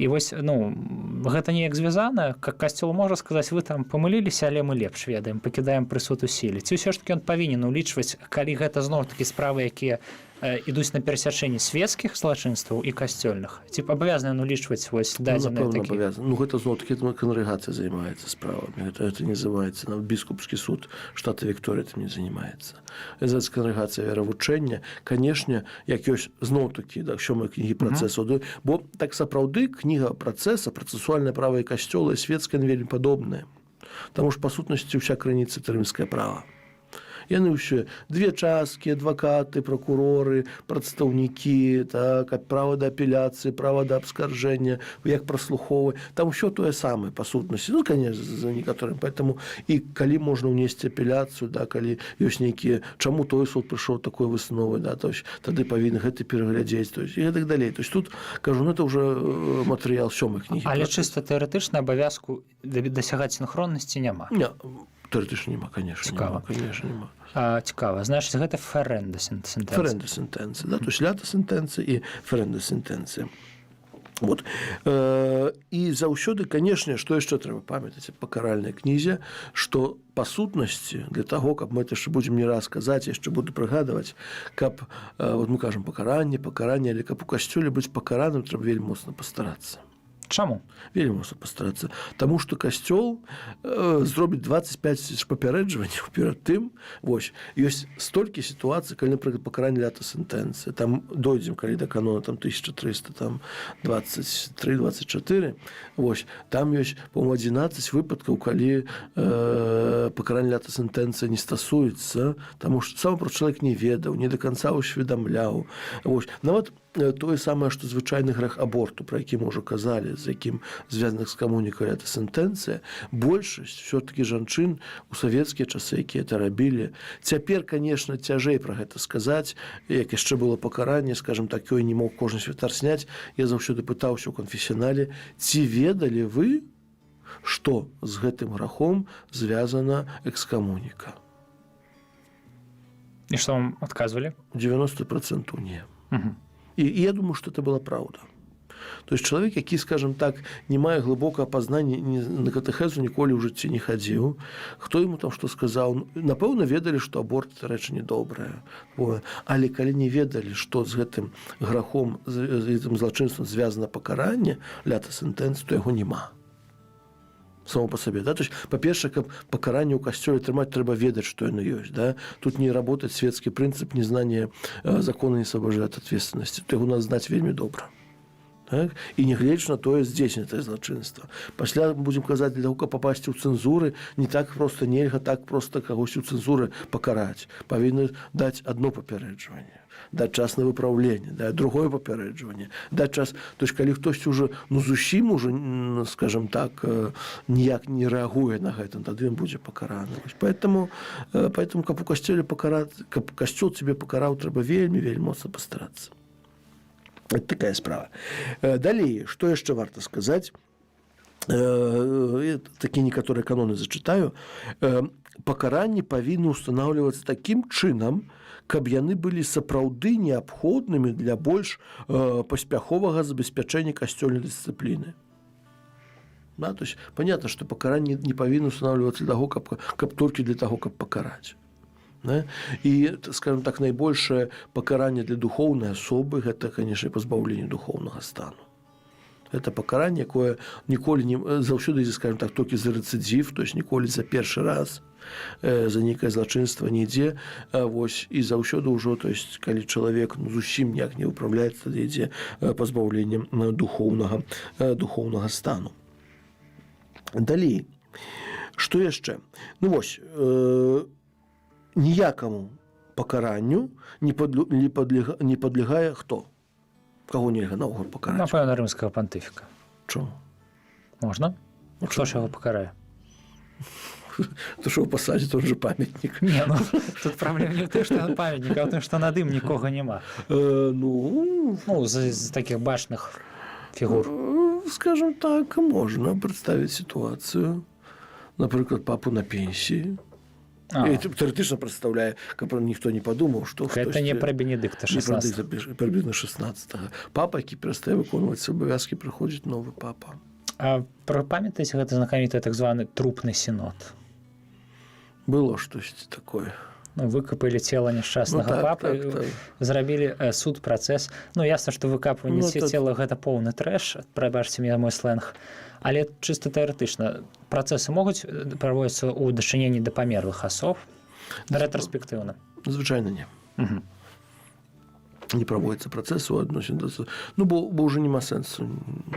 І вось, гэта неяк звязана, как касцёл можа сказаць, вы там памыліліся, але мы лепш ведаем, пакідаем прысуд у сіле. Ці ўсё ж такі ён павінен улічваць, калі гэта зноў-такі справы, якія ідуць на перасячэнні свецкіх злачынстваў і касцёльных? Ці абавязаны улічваць вось дадзеныя такія? Гэта зноў-такі кангрэгацыя займаецца справамі. Гэта не называецца біскупскі суд штата Вікторыя этим не занимаецца. Гэта кангрэгацыя веравучэння. Канешне, як ёсць зноў-такі да 7 кнігі працэсу, бо так сапраўды кніга працэса, працэсуальнае права і касцёла і свецкае вельмі падобнае. Таму ж па сутнасці ўся крыніца это рымскае права. Яны ўсе две часткі, адвакаты, пракуроры, прадстаўнікі, так, права да апеляцыі, права да абскаржэння, як праслухоўваць. Там ўсё тое самае па сутнасці. Конечно, за некаторым. Поэтому і калі можна ўнесці апеляцыю, да, калі ёсць нейкія, чаму той суд прыйшоў такой высновы, да, то есть тады павінны гэты пераглядзець, то есть і гэтак далей. То есть тут, кажу, это ўжо матэрыял 7 кнігі. Але чыста тэарэтычна абавязку дасягаць сінхроннасці няма. Не, тэарэтычна няма, конечно. Цікава. Няма. Цікава. Значыць, гэта ферэнда сентэнцыя. Ферэнда сентэнцыя, да, то есть лята сентэнцыя і ферэнда сентэнцыя. Вот. І заўсёды, канешне, што яшчэ трэба памятаць па каральнай кнізе, што па сутнасці, для таго, каб мы это яшчэ будзем не раз казаць, яшчэ буду прыгадваць, каб, вот мы кажам, пакаранне, але каб у касцёле быць пакараным, трэба вельмі моцна пастарацца. Чаму? Вельмі моцна пастарацца. Таму што касцёл зробіць 25 000 папярэджванняў перад тым. Вось, ёсць столькі сітуацый, калі, напрыклад, пакаранне лята сентэнцыі. Там дойдзем, калі да канона, там 1323-24. Вось, там ёсць, по-моему, 11 выпадкаў, калі пакаранне лята сентэнцыі не стасуецца, таму што сам про чалавек не ведаў, не да канца ўсведамляў. Вось, нават тое самае, што звычайны грэх аборту, пра які мы ўжо казалі, з якім звязаных з камунікай лята сентэнцыя, большасць ўсё-такі жанчын у савецкія часы, якія это рабілі. Цяпер, конечно, цяжэй пра гэта сказаць, як яшчэ было пакаранне, скажем так, ёй не мог кожны святар сняць. Я заўсёды пытаўся ў канфесіянале, ці ведалі вы, што з гэтым грахом звязана экскамуніка? І што вам адказвалі? 90% не. І я думаю, што это была праўда. То есть чалавек, які, скажем так, не мае глыбокага пазнання, на катэхезу ніколі ў жыцці не хадзіў, хто яму там што сказаў, напэўна, ведалі, што аборт – рэч недобрая. Але калі не ведалі, што з гэтым грахом, з гэтым злачынствам звязана пакаранне, лята сентэнцыі, то яго няма. Само по сабе, да? То есть, па-першае, каб пакаранне ў касцёле трымаць, трэба ведаць, што яно ёсць, да? Тут не работаць светскі прынцып незнання закона не освобождает ответственности. То яго надо знаць вельмі добра. Так? І не гледзячы на тое здзейсненае злачынства. Пасля будзем казаць, для того, каб папасці ў цэнзуры, не так проста нельга так проста кагось у цэнзуры пакараць. Павінны даць адно папярэджванне, даць час на выпраўленне, даць другое папярэджванне, даць час, то есть калі хтось уже зусім уже, скажем так, ніяк не рэагуе на гэта, тады ён будзе пакараны. Поэтому каб у касцёле пакараць, каб касцёл цябе пакараў, трэба вельмі моцна пастарацца. Это такая справа. Далей, што яшчэ варта сказаць, такія некаторыя каноны зачытаю. Пакаранні павінны ўстанаўлівацца такім чынам, каб яны былі сапраўды неабходнымі для больш паспяховага забеспячэння касцёльнай дысцыпліны. Да, то есть понятно, что покарание не повинно устанавливаться для того, как только для того, как покарать. Да? И, скажем так, наибольшее покарание для духовной особы – это, конечно, позбавление духовного стану. Это покарание, якое ніколі не заўсёды, скажем так, толькі за рэцыдзів, то есть ніколі за першы раз, за нейкае злачынства не ідзе, вось, і заўсёды ўжо, то есть калі чалавек зусім ніяк не ўпраўляецца, тады ідзе пазбаўленне духовнага стану. Далей, што яшчэ? Ну вось, ніякаму пакаранню не падлягае хто? Каго нельга наогул пакараць? Напэўна, рымскага пантыфіка. Чому? Можна? Хто ж яго пакарае? То што ў пасадзе, то ж памятнік. Не, ну, тут праблема не ў тым, што ён памятнік, а ў тым, што над ім нікога няма. Ну, з такіх бачных фігур. Скажем так, можна прадставіць сітуацыю. Напрыклад, папу на пенсіі. Тэоретычна прадстаўляе, каб ніхто не падумаў, што гэта не пра Бенедыкта 16. Прыблізна 16. Папа, які перастае выконваць абавязкі, прыходзіць новы папа. А памятаеце гэта знакаміты так званы трупны сінод? Было штосьці такое. Ну, выкапалі цела няшчаснага папы, зрабілі суд, працэс. Ну, ясна, што выкапванне цела гэта поўны трэш, прабачце мне мой сленг. Але чыста тэарэтычна, працэсы могуць праводзіцца ў дачыненні да памерлых асоб рэтраспектыўна? Звычайна не. Не праводзяцца працэсы ў адносін да... Ну, бо ўжо няма сэнсу.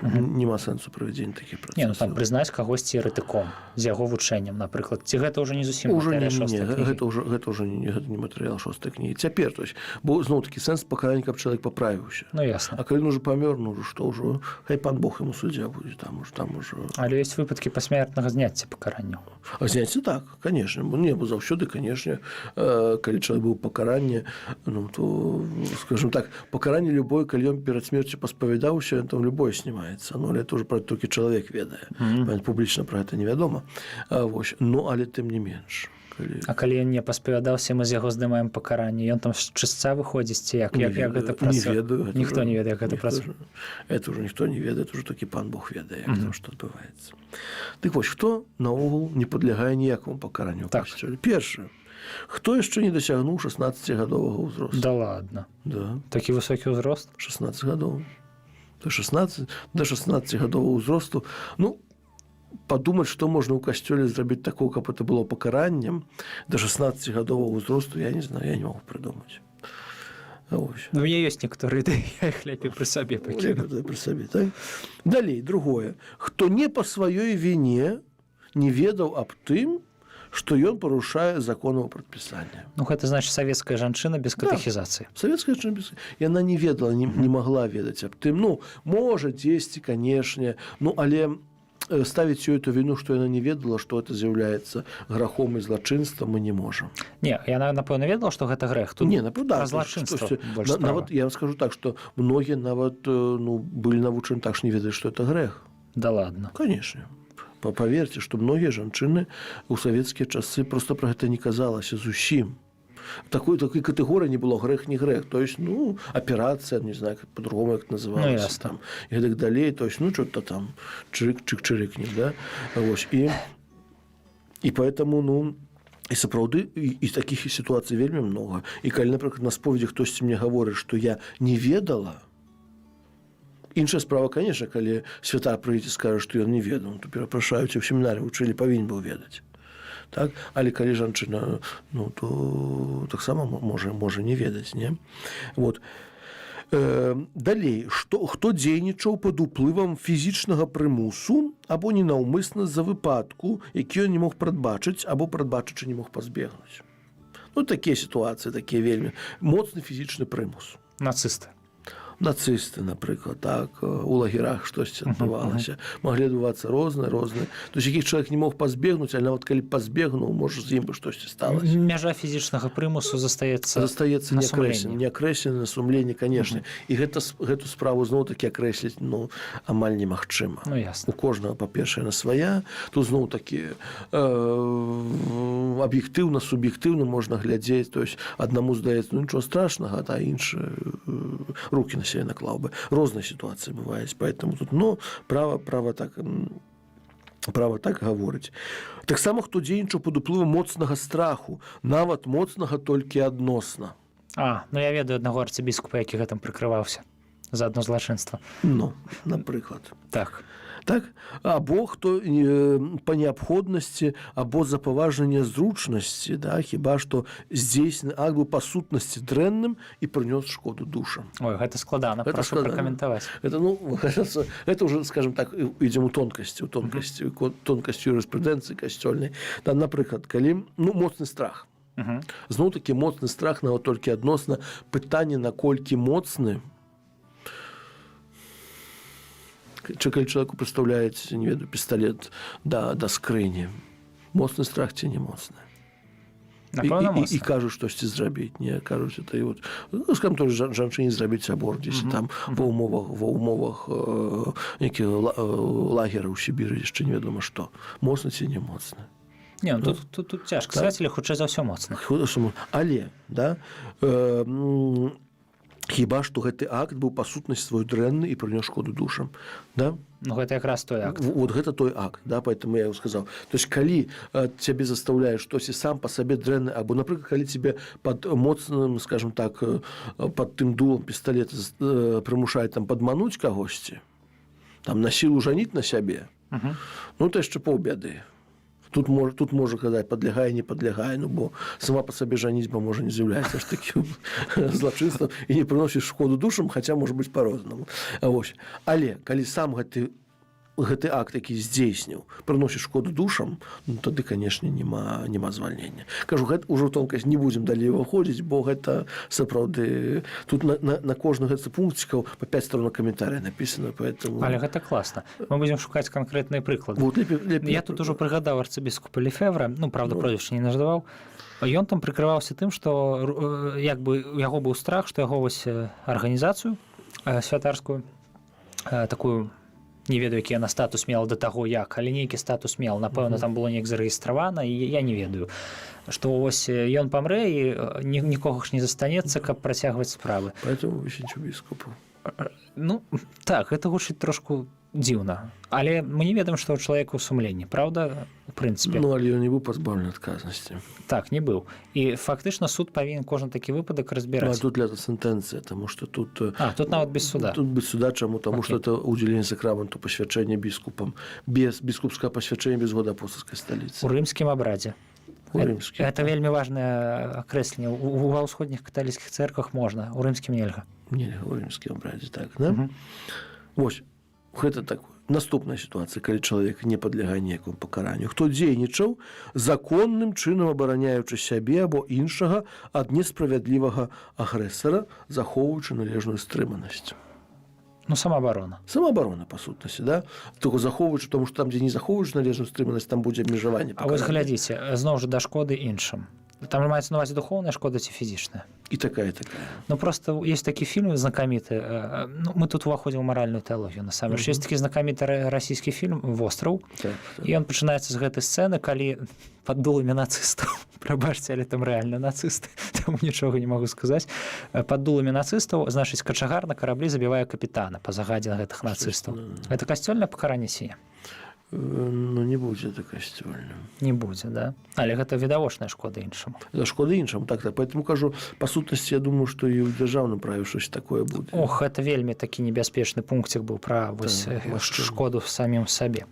Няма сэнсу правядзення такіх працэсаў. Не, ну там прызнаць кагосьці еретыком з яго вучэннем, напрыклад. Ці гэта ўжо не зусім матэрыял 6-й кнігі? Гэта ўжо не матэрыял 6-й кнігі. Цяпер, то есть, бо зноў-такі сэнс пакарання, каб чалавек паправіўся. Ну, ясна. А калі ён ужо памёр, ну, што ўжо, хай пан Бог яму суддзя будзе, там ужо... Але ёсць выпадкі пасмертнага зняцця пакаранняў. А зняцце так, канешне. Не, бо заўсёды, канешне, калі чалавек быў пакаранне, ну, то, скажем так, пакаранне любое, калі ён перад смерцю паспавядаўся, там любое знімаецца. Ну, але это ўжо пра толькі чалавек ведае. Публічна пра гэта невядома. Вось. Ну, але тым не менш. А калі ён не паспавядаўся, мы з яго здымаем пакаранне, ён там з чысца выходзіць, ці як гэта працуе? Не ведаю. Ніхто не ведае, як гэта працуе. Это ўжо ніхто не ведае, это ўжо толькі пан Бог ведае, як там што адбываецца. Дык вось, хто наогул не падлягае ніякаму пакаранню? Так. Першы. Хто яшчэ не дасягнуў 16гадовага ўзросту? Да ладно. Да. Такі высокі ўзрост? 16 гадоў. До 16гадовага ўзросту. Ну, падумаць, што можна ў касцёле зрабіць такого, каб это было пакараннем, до 16гадовага ўзросту, я не знаю, я не магу прыдумаць. Ось. Ну, у меня ёсць некаторыя ідэі, я іх лепей пры сабе пакіну. Пры сабе, так? Далей, другое. Хто не па сваёй віне не ведаў аб тым, што ён парушае законаў прадпісання. Ну, гэта значыць савецкая жанчына без катэхізацыі. Савецкая жанчына без... Яна не ведала, не магла ведаць аб тым. Ну, можа, дзесьці, канешне, ну, але ставіць ёй эту віну, што яна не ведала, што это з'яўляецца грахом і злачынствам, мы не можам. Не, яна, напэўна, ведала, што гэта грэх. Тут пра злачынства больш справа. Нават, я вам скажу так, што многія нават былі навучаны так, што не ведаюць, што это грэх. Да ладно. Конечно. Паверьце, што многія жанчыны ў савецкія часы проста пра гэта не казалася зусім. Такой катэгорыі не было грэх, не грэх. То есть, ну, аперацыя, не знаю, по-другому як называлася. Ну, ясно. Там, і гэтак далей, то есть, ну, что-то там чырык-чырык-чырыкне, да? Вось. І поэтому, ну, і сапраўды, і такіх сітуацый вельмі многа. І калі, напрыклад, на споведзі хтосьці мне гаворыць, што я не ведала, іншая справа, конечно, калі святар прыйдзе і скажа, што ён не ведаў, то перапрашаюць, у семінарі вучылі, павінен быў ведаць. Так? Але калі жанчына, ну, то таксама можа не ведаць, не? Вот. Далей, хто дзейнічаў пад уплывам фізічнага прымусу або ненаўмысна з-за выпадку, які ён не мог прадбачыць або прадбачычы не мог пазбегнуць. Ну, такія сітуацыі, такія вельмі моцны фізічны прымус. Нацысты. нацысты, напрыклад, так, у лагерах штосьці адбывалася. Маглі адбывацца розныя. То есть якіх чалавек не мог пазбегнуць, але нават калі пазбегнуў, можа з ім бы штосьці сталася. Мяжа фізічнага прымусу застаецца на сумленні. Неакрэсленае сумленне, канешне. І гэту справу зноў-такі акрэсліць амаль немагчыма. Ну, ясна. У кожнага, па-першае, на свая. Тут зноў-такі аб'ектыўна, суб'ектыўна можна глядзець. То есть аднаму здаецца, нічого страшнага, а іншы рукі на сябе наклаў бы. Розныя сітуацыі бываюць. Поэтому тут, права так гаворыць. Таксама, хто дзейнічаў пад уплывам моцнага страху, нават моцнага толькі адносна. Я ведаю аднаго арцыбіскупа, які гэтым прыкрываўся за адно злачынства. Напрыклад. Так. Так? Або хто па неабходнасці, або за паважанне зручнасці, да? Хіба што здзейснены акт быў па сутнасці дрэнным і прынёс шкоду душам. Ой, гэта складана, прашу пракаментаваць. Это уже, скажем так, ідзем у тонкасці юрыспрудэнцыі касцёльнай. Там, напрыклад, калі моцны страх. Зноў-такі моцны страх нават толькі адносна пытанне, наколькі моцны, калі чалавеку прадстаўляюць, не ведаю, пісталет да скрыні. Моцны страх ці не моцны? Напэўна, моцны. І кажуць штосьці зрабіць. Не, кажуць, это і скажем, то жанчыне зрабіць аборт дзесьці там ва ўмовах нейкіх лагера ў Сібіры, яшчэ невядома што. Моцны ці не моцны? Не, тут цяжка сказаць, але хутчэй за ўсё моцны. Але, да, хіба што гэты акт быў па сутнасці свой дрэнны і прынёс шкоду душам, да? Гэта якраз той акт. Вот гэта той акт, да, поэтому я сказал. То есть калі цябе застаўляе штосьці сам па сабе дрэнны, або, напрыклад, калі цябе пад моцным, скажем так, пад тым дулам пісталета прымушаюць там падмануць кагосьці, там на сілу жаніць на сябе, то яшчэ паўбяды. Тут можа казаць, падлягае, не падлягае, бо сама па сабе жаніцьба можа не з'яўляецца ж такім злачынствам і не прыносіць шкоду душам, хаця можа быць па-рознаму. Але калі сам гэты акт, які здзейсніў, прыносіць шкоду душам, тады, канешне, няма звальнення. Кажу, гэта ўжо тонкасць не будзем далей выходзіць, бо гэта сапраўды... Тут на кожны гэты пунктикаў па 5 сторон каментарыя напісана, поэтому... Але гэта класна. Мы будзем шукаць канкрэтныя прыклады. Я тут ужо прыгадаў арцыбіскупа Лефевра, правда, прозвішча не называў. Ён там прыкрываўся тым, што як бы у яго быў страх, што яго вось арганізацыю святарскую, такую... Не ведаю, які яна статус мела да таго, як, але нейкі статус мел. Напэўна, там было неяк зарэгістравана, і я не ведаю. Што вось ён памрэ, і нікога ж не застанецца, каб працягваць справы. Поэтому высенчу біскупу. Так, гэта гучыць трошку дзіўна. Але мы не ведаем, што ў чалавека ў сумленні, правда, у прынцыпе. Але ён не быў пазбаўлены адказнасці. Так, не быў. І фактычна суд павінен кожны такі выпадак разбіраць. Тут для сентэнцыя, таму што тут... Тут нават без суда. Тут без суда, чаму? Таму што это удзяленне сакраменту пасвячэння біскупам. Без біскупскага пасвячэння, без згоды апостальскай сталіцы. У рымскім абрадзе. Это вельмі важнае акрэсленне. Ва ўсходніх каталіцкіх цэрквах можна, у рымскім нельга. Нельга, у рымскім абрадзе, так, да? Вось. Гэта так. Наступная сітуацыя, калі чалавек не падлягае ніякаму пакаранню. Хто дзейнічаў, законным чынам абараняючы сябе або іншага ад несправядлівага агрэсара, захоўваючы належную стрыманасць. Самаабарона. Самаабарона, па сутнасці, да? Толькі захоўваючы, тому што там, дзе не захоўваючы належную стрыманасць, там будзе абмежаванне пакарання. А вось глядзіце, зноў жа да шкоды іншым. Там маецца на увазе духоўная шкода ці фізічная? І такая. Просто есть такі фільм знакаміты. Мы тут уваходзім у маральную тэалогію, насамрэч. Есть такі знакаміты расійскі фільм «Востраў». І ён пачынаецца з гэтай сцэны, калі пад дуламі нацыстаў, прабачце, але там рэальна нацысты, таму нічога не магу сказаць, пад дуламі нацыстаў, значыць, качагар на караблі забівае капітана па загадзе на гэтых нацыстаў. Гэта касцёльнае пакаранне ці не? Не будзе это касцёльным. Не будзе, да? Але гэта відавочная шкода іншаму. Шкода іншаму, так. Поэтому кажу, па сутнасці, я думаю, што і ў дзяржаўным праве щось такое будзе. Гэта вельмі такі небяспечны пункцік быў пра шкоду самім сабе.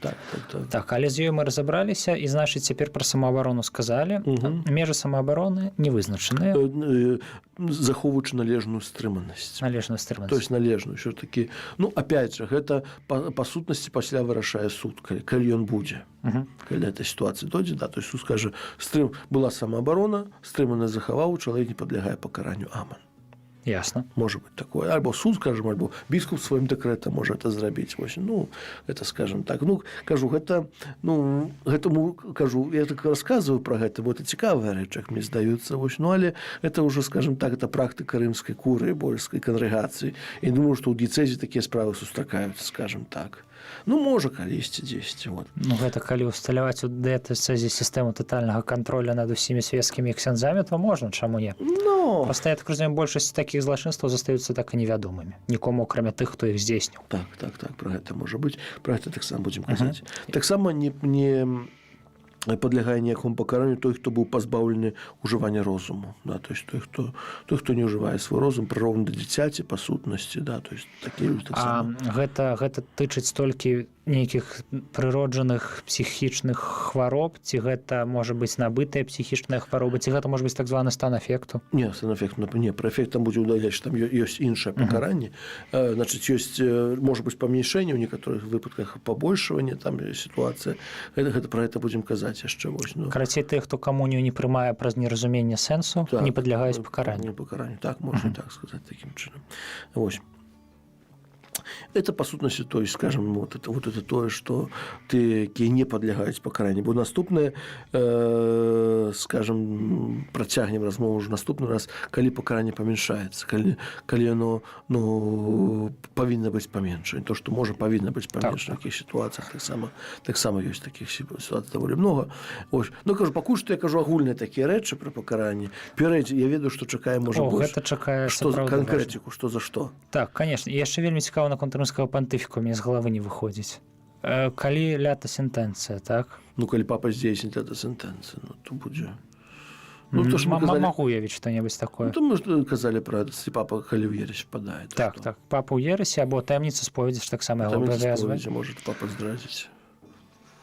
Так, але з ёй мы разабраліся, і, значыць, цяпер пра самаабарону сказалі. Межы самаабароны не вызначаныя. Захоўваючы належную стрыманасць. Належную стрыманасць. То есть належную. Такі, опять же, гэта па сутнасці пасля вырашае суд, калі ён будзе. Калі эта сітуацыя дойдзе, да, то есть суд скажа, была самаабарона, стрымана захаваў, чалавек не падлягае пакаранню. Аман. Ясно. Можа быць такое, альбо суд, скажем, альбо біскуп сваім дэкрэтам можа это зрабіць. Вось, ну, это, скажем так, ну, кажу, гэта, ну, гэтаму, кажу, я так расказваю пра гэта, бо это цікавыя рэчы, як мне здаюцца, вось, ну, але это ўжо, скажем так, это практыка рымскай курыі, польскай кангрэгацыі, і думаю, што ў дыяцэзе такія справы сустракаюцца, скажем так. Ну, можа, калісьці, дзесьці, вот. Ну, гэта калі ўсталяваць у дыяцэзе сістэму татальнага кантролю над усімі свецкімі ксяндзамі, то можна, чаму не? Ну, Проста, я так разумею, большасць такіх злачынстваў застаюцца так і невядомымі. Нікому, акрамя тых, хто іх здзейсніў. так, пра гэта можа быць, пра гэта таксама будзем казаць. Таксама не падлягае ніякому пакаранню той, хто быў пазбаўлены ўжывання розуму, да, то есть той, хто не ўжывае свой розум, прыраўны да дзіцяці па сутнасці, да, то есть такія людзі таксама. Гэта тычыць толькі нейкіх прыроджаных псіхічных хвароб, ці гэта можа быць набытая псіхічная хвароба, ці гэта можа быць так званы стан афекту? Не, стан афекту, не, пра эфект там будзе ўдаляць, што там ёсць іншае пакаранне. Значыць, ёсць, можа быць, памяншэнне, ў некаторых выпадках пабольшванне, там сітуацыя. Пра гэта будзем казаць яшчэ. Ну. Карацей, тых, хто камунію не прымае праз неразуменне сэнсу, так, не падлягаюць пакаранню. Не пакаранню, так, можна так сказаць такім чынам. Вось. Это, по сутнасці, то есть, скажем, вот это тое, што ты, якія не падлягаюць пакаранню. Бо наступнае, скажем, працягнем размову ўжо наступны раз, калі пакаранне памяншаецца, калі яно, ну, павінна быць паменшае. То, што можа павінна быць паменшае, в такіх сітуацыях таксама ёсць такіх сітуацый даволі многа. Ось. Ну, кажу, пакуль што я кажу агульныя такія рэчы пра пакаранне. Перад, я ведаю, што чакае, можа, больш. Гэта чакае, што за канкрэтыку, што за што? Так, конечно. І яшчэ вельмі цікава наконт рымскага пантыфіку, мне з галавы не выходзіць. Калі лята сентэнцыя, так? Ну, калі папа здзейсніць лята сентэнцыя, ну, то будзе... Ну, то ж мы казалі... Магу уявіць што-небудзь такое. Ну, то мы казалі пра папа, калі ў ересь впадае. Так, так. Папа ў ересе, або таямніца споведзі, ж таксама яго абавязвае. Таямніца споведзі, можа папа здрадзіць.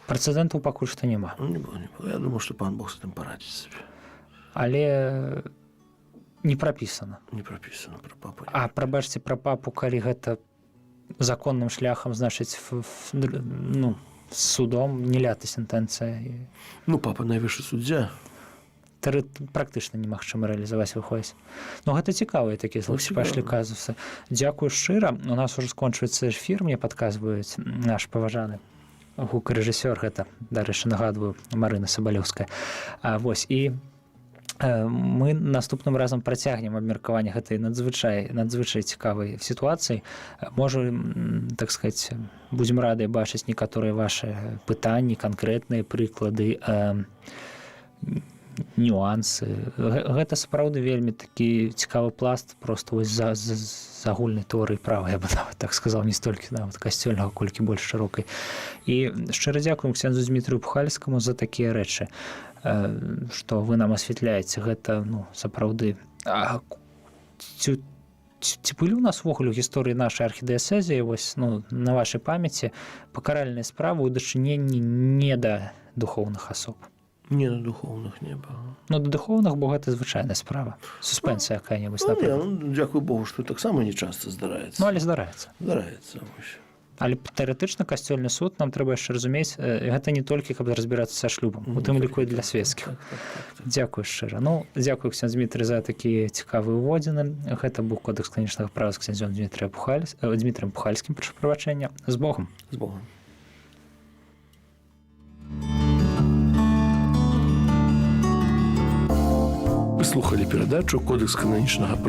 Прэцэдэнтаў пакуль што няма. Не было. Я думаю, што пан Бог з гэтым парадзіць сабе. Але не прапісана. Не прапісана пра папу. А, прабачце, пра папу, калі гэта законным шляхам, значыць, ну, з судом, не лята сентэнцыя. Ну, папа найвышшы суддзя. Практычна немагчыма рэалізаваць, выходзіць. Ну, гэта цікавыя такія пайшлі казусы. Дзякую шчыра. У нас ужо скончваецца эфір, мне падказваюць наш паважаны гукарэжысёр, гэта, дарэчы, нагадваю, Марына Сабалёўская. Вось, і мы наступным разам працягнем абмеркаванне гэтай надзвычай цікавай сітуацыі. Можа, так сказаць, будзем рады бачыць некаторыя вашы пытанні, канкрэтныя прыклады, нюансы. Гэта сапраўды вельмі такі цікавы пласт, проста вось з агульнай тэорыі права, я бы нават так сказаў, не столькі нават касцёльнага, колькі больш шырокай. І шчыра дзякуем ксяндзу Дзмітрыю Пухальскаму за такія рэчы, што вы нам асвятляеце. Гэта, ну, сапраўды... Ці былі ў нас увогуле ў гісторыі нашай архідыяцэзіі, вось, ну, на вашай памяці, пакаральныя справы ў дачыненні не да духоўных асоб? Не, на духоўных не было. Ну, да духоўных, бо гэта звычайная справа. Суспенсія якая-небудзь, напрыклад. Ну, дзякуй Богу, што таксама не часта здараецца. Ну, але здараецца. Здараецца, вось. Але тэарэтычна касцёльны суд, нам трэба яшчэ разумець, гэта не толькі, каб разбірацца са шлюбам, у тым ліку і для свецкіх. Дзякуй шчыра. Ну, дзякуй, ксяндз Дзмітрый, за такія цікавыя ўводзіны. Гэта быў кодекс канечнага права з ксяндзом Дзмітрыем Пухальскім, прашу прабачэння. З Богом. З Богом. Вы слухали перадачу «Кодекс канонічнага права».